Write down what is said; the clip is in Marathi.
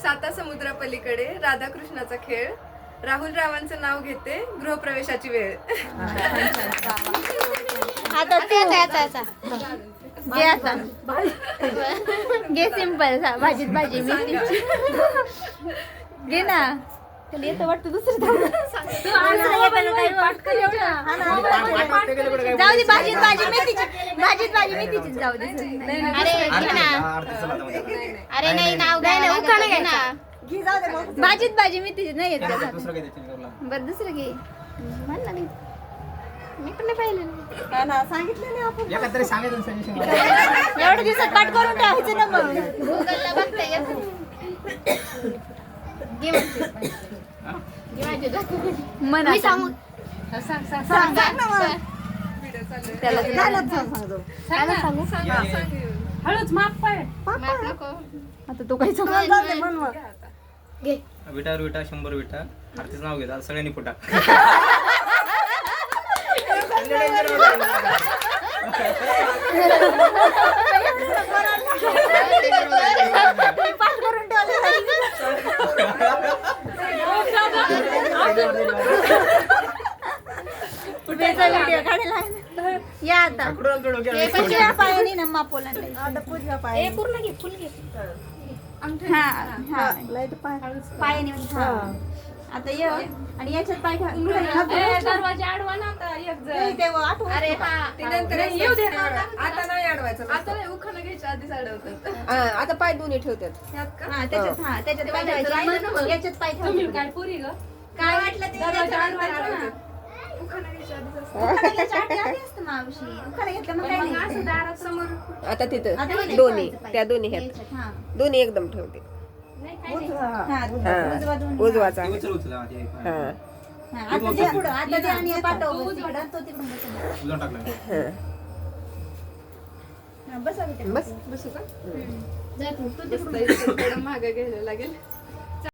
साता समुद्रापलीकडे राधाकृष्णाचा खेळ. राहुल रावांचं नाव घेते. गृहप्रवेशाची वेळ. आता घे आता घे सिंपल भाजीत भाजी मेथीची घे ना. त्याला येतं वाटतं दुसरं जाऊ दे भाजीत भाजी मेथीची जाऊ दे. अरे घे ना. अरे नाही नाव घ्या ना. भाजीत भाजी मेथीची नाही येत. बरं दुसरं घे म्हण ना. मी पण नाही पाहिलं. एवढ्या दिवसात पाठ करून ठेवायचं ना मग. गुगलला बघता येत. मी सांगू हळूच माप पाय. आता तो काही सांग. विटावर विटा 100 विटा. आरतीचं नाव घेतात सगळ्यांनी फुटा. या आता पायाने ना मापोला पूर्ण घे फुल घे. पायाने आता ये आणि याच्यात पाय दरवाजा आडवा ना आता एक जण. अरे येऊ दे ना. आता नाही अडवायचं. आता नाही. उखाणा घ्यायच्या आधीच अडवतात. आता पाय दोन्ही ठेवतात. त्याच्यात पाय ठेवायचे. याच्यात पाय तुम्ही ठेवायचे. काय पुरी ग? काय वाटलं ते दरवाजा आडवायचा ना. उखाणा घ्यायच्या आधीच असतं. उखाण्याच्या आधी असतं मावशी. उखाणा घेतलं मग काय मग नाही. असं दारात समोर आता तिथं आता हे दोन्ही ठेवायचं त्या दोन्ही ह्यात याच्यात, हा. दोन्ही एकदम ठेवते. नाही काय नाही. उजवा दोन्ही. उजवाचा उचल उचल आधी एक. हा आता ते पुढं आता ते आणि पाठव तिकडं तो तिकडून बसून. उचलून टाकलं. बसा बस बसू का? जा तू बसता इथं थोडं मागं घ्यायला लागेल.